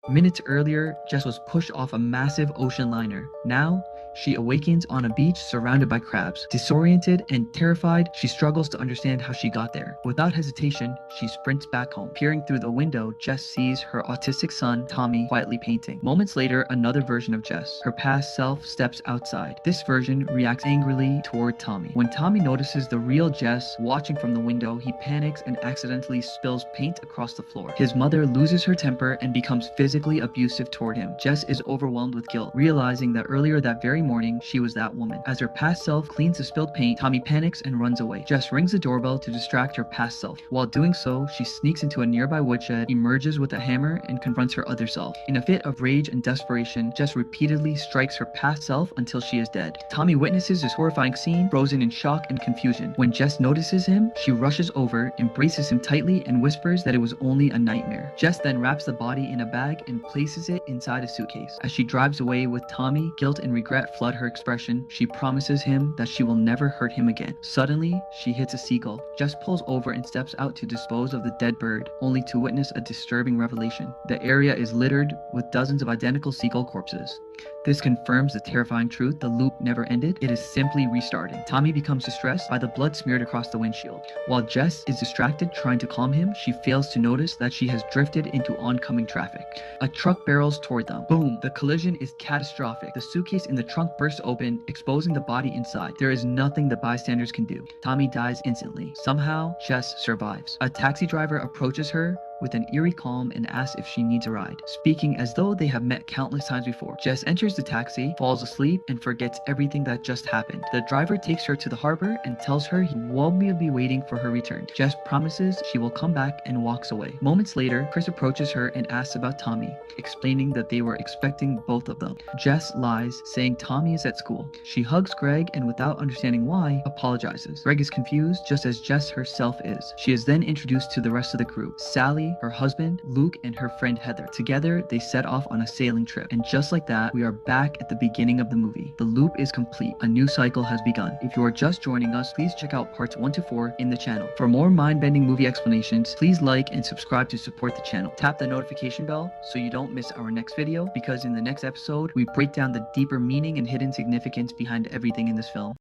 Minutes earlier, Jess was pushed off a massive ocean liner. Now, she awakens on a beach surrounded by crabs. Disoriented and terrified, she struggles to understand how she got there. Without hesitation, she sprints back home. Peering through the window, Jess sees her autistic son, Tommy, quietly painting. Moments later, another version of Jess, her past self, steps outside. This version reacts angrily toward Tommy. When Tommy notices the real Jess watching from the window, he panics and accidentally spills paint across the floor. His mother loses her temper and becomes physically abusive toward him. Jess is overwhelmed with guilt, realizing that earlier that very morning, she was that woman. As her past self cleans the spilled paint, Tommy panics and runs away. Jess rings the doorbell to distract her past self. While doing so, she sneaks into a nearby woodshed, emerges with a hammer, and confronts her other self. In a fit of rage and desperation, Jess repeatedly strikes her past self until she is dead. Tommy witnesses this horrifying scene, frozen in shock and confusion. When Jess notices him, she rushes over, embraces him tightly, and whispers that it was only a nightmare. Jess then wraps the body in a bag and places it inside a suitcase. As she drives away with Tommy, guilt and regret flood her expression. She promises him that she will never hurt him again. Suddenly, she hits a seagull. Jess pulls over and steps out to dispose of the dead bird, only to witness a disturbing revelation. The area is littered with dozens of identical seagull corpses. This confirms the terrifying truth: the loop never ended, it is simply restarting. Tommy becomes distressed by the blood smeared across the windshield. While Jess is distracted trying to calm him, she fails to notice that she has drifted into oncoming traffic. A truck barrels toward them. Boom! The collision is catastrophic. The suitcase in the trunk bursts open, exposing the body inside. There is nothing the bystanders can do. Tommy dies instantly. Somehow, Jess survives. A taxi driver approaches her with an eerie calm and asks if she needs a ride, speaking as though they have met countless times before. Jess enters the taxi, falls asleep, and forgets everything that just happened. The driver takes her to the harbor and tells her he will be waiting for her return. Jess promises she will come back and walks away. Moments later, Chris approaches her and asks about Tommy, explaining that they were expecting both of them. Jess lies, saying Tommy is at school. She hugs Greg and, without understanding why, apologizes. Greg is confused, just as Jess herself is. She is then introduced to the rest of the crew: Sally, her husband, Luke, and her friend Heather. Together, they set off on a sailing trip. And just like that, we are back at the beginning of the movie. The loop is complete. A new cycle has begun. If you are just joining us, please check out parts 1 to 4 in the channel. For more mind-bending movie explanations, please like and subscribe to support the channel. Tap the notification bell so you don't miss our next video, because in the next episode, we break down the deeper meaning and hidden significance behind everything in this film.